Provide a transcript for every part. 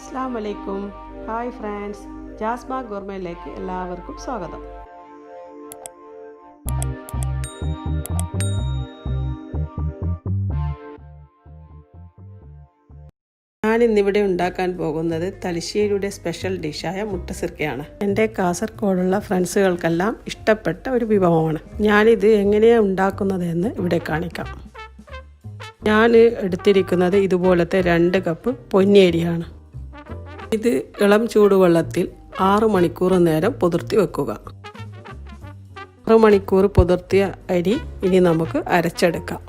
अस्सलाम वालेकुम hi friends जास्मा गोurmetലേക്ക് എല്ലാവർക്കും സ്വാഗതം ഞാൻ ഇന്നിവിടെ ഉണ്ടാക്കാൻ പോകുന്നത് തലശ്ശേരിയുടെ സ്പെഷ്യൽ ഡിഷായ മുട്ടസിർക്കയാണ്. എൻ്റെ കാസർഗോഡുള്ള ഫ്രണ്ട്സുകൾക്കെല്ലാം ഇഷ്ടപ്പെട്ട ഒരു വിഭവമാണ്. ഞാനിത് എങ്ങനെയാണ് ഉണ്ടാക്കുന്നതെന്ന് ഇവിടെ കാണിക്കാം. ഞാൻ എടുത്തിരിക്കുന്നത് ഇതുപോലത്തെ 2 കപ്പ് പൊന്നിയരിയാണ്. ഇത് ഇളം ചൂടുവെള്ളത്തിൽ 6 മണിക്കൂർ നേരം പുതിർത്തി വെക്കുക. 6 മണിക്കൂർ പുതിർത്തിയ അരി ഇനി നമുക്ക് അരച്ചെടുക്കാം.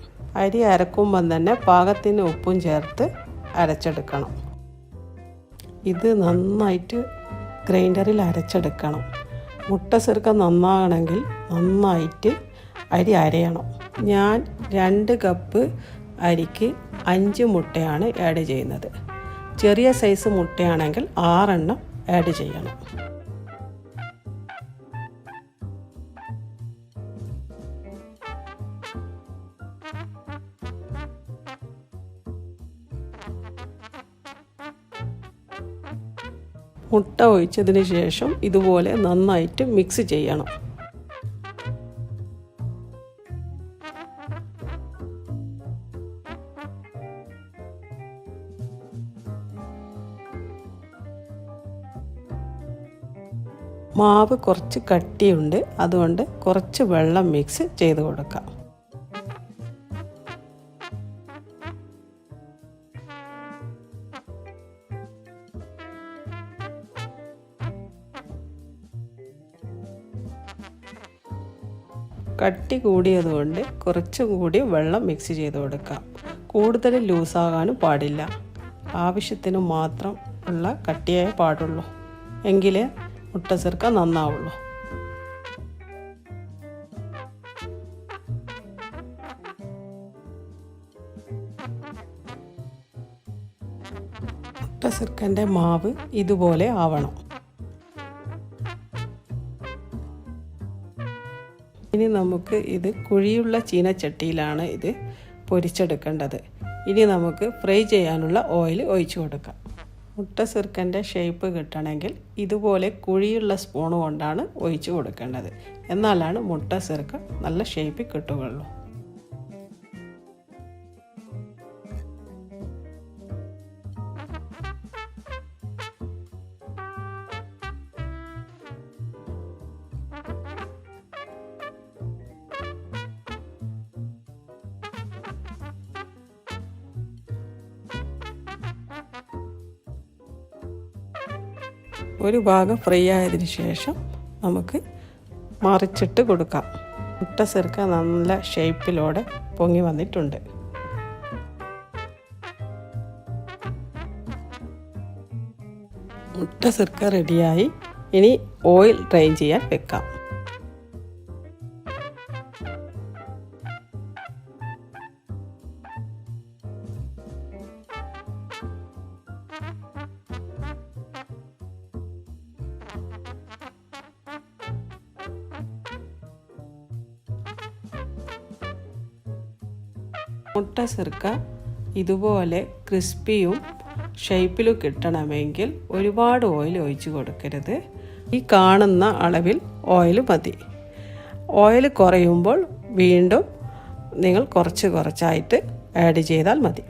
അരി അരക്കുമ്പം തന്നെ പാകത്തിന് ഉപ്പും ചേർത്ത് അരച്ചെടുക്കണം. ഇത് നന്നായിട്ട് ഗ്രൈൻഡറിൽ അരച്ചെടുക്കണം. മുട്ടസിർക്ക നന്നാകണമെങ്കിൽ നന്നായിട്ട് അരി അരയണം. ഞാൻ 2 കപ്പ് അരിക്ക് 5 മുട്ടയാണ് ആഡ് ചെയ്യുന്നത്. ചെറിയ സൈസ് മുട്ടയാണെങ്കിൽ 6 എണ്ണം ആഡ് ചെയ്യണം. മുട്ട ഒഴിച്ചതിന് ശേഷം ഇതുപോലെ നന്നായിട്ട് മിക്സ് ചെയ്യണം. മാവ് കുറച്ച് കട്ടിയുണ്ട്, അതുകൊണ്ട് കുറച്ച് വെള്ളം മിക്സ് ചെയ്ത് കൊടുക്കാം. കട്ടി കൂടിയതുകൊണ്ട് കുറച്ചും കൂടി വെള്ളം മിക്സ് ചെയ്ത് കൊടുക്കാം. കൂടുതൽ ലൂസാകാനും പാടില്ല. ആവശ്യത്തിന് മാത്രം ഉള്ള കട്ടിയായേ പാടുള്ളൂ, എങ്കിലേ മുട്ടസിർക്ക നന്നാവുള്ളൂ. മുട്ടസിർക്കൻ്റെ മാവ് ഇതുപോലെ ആവണം. ഇനി നമുക്ക് ഇത് കുഴിയുള്ള ചീനച്ചട്ടിയിലാണ് ഇത് പൊരിച്ചെടുക്കേണ്ടത്. ഇനി നമുക്ക് ഫ്രൈ ചെയ്യാനുള്ള ഓയിൽ ഒഴിച്ചു കൊടുക്കാം. മുട്ടസിർക്കൻ്റെ ഷേപ്പ് കിട്ടണമെങ്കിൽ ഇതുപോലെ കുഴിയുള്ള സ്പൂൺ കൊണ്ടാണ് ഒഴിച്ചു കൊടുക്കേണ്ടത്. എന്നാലാണ് മുട്ടസിർക്ക നല്ല ഷേപ്പിൽ കിട്ടുകയുള്ളൂ. ഒരു ഭാഗം ഫ്രൈ ആയതിനു ശേഷം നമുക്ക് മറിച്ചിട്ട് കൊടുക്കാം. മുട്ടസിർക്ക നല്ല ഷേപ്പിലൂടെ പൊങ്ങി വന്നിട്ടുണ്ട്. മുട്ടസിർക്ക റെഡിയായി. ഇനി ഓയിൽ ഡ്രെയിൻ ചെയ്യാൻ വെക്കാം. മുട്ടസിർക്ക ഇതുപോലെ ക്രിസ്പിയും ഷേപ്പിലും കിട്ടണമെങ്കിൽ ഒരുപാട് ഓയിൽ ഒഴിച്ച് കൊടുക്കരുത്. ഈ കാണുന്ന അളവിൽ ഓയിൽ മതി. ഓയിൽ കുറയുമ്പോൾ വീണ്ടും നിങ്ങൾ കുറച്ചായിട്ട് ആഡ് ചെയ്താൽ മതി.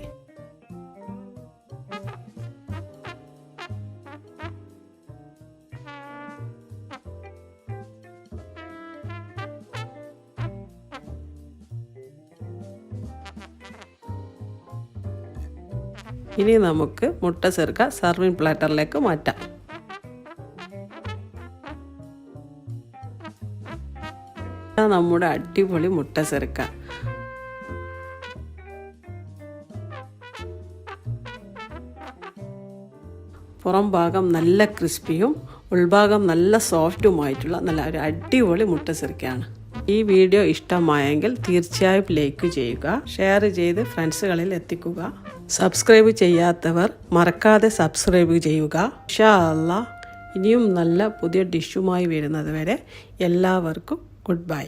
ഇനി നമുക്ക് മുട്ടസിർക്ക സർവിംഗ് പ്ലാറ്ററിലേക്ക് മാറ്റാം. നമ്മുടെ അടിപൊളി മുട്ടസിർക്ക. പുറം ഭാഗം നല്ല ക്രിസ്പിയും ഉൾഭാഗം നല്ല സോഫ്റ്റുമായിട്ടുള്ള നല്ല ഒരു അടിപൊളി മുട്ടസിർക്കയാണ്. ഈ വീഡിയോ ഇഷ്ടമായെങ്കിൽ തീർച്ചയായും ലൈക്ക് ചെയ്യുക, ഷെയർ ചെയ്ത് ഫ്രണ്ട്സുകളിൽ എത്തിക്കുക. സബ്സ്ക്രൈബ് ചെയ്യാത്തവർ മറക്കാതെ സബ്സ്ക്രൈബ് ചെയ്യുക. ഇൻഷാ അല്ലാഹ് ഇനിയും നല്ല പുതിയ ഡിഷുമായി വരുന്നത് വരെ എല്ലാവർക്കും ഗുഡ് ബൈ.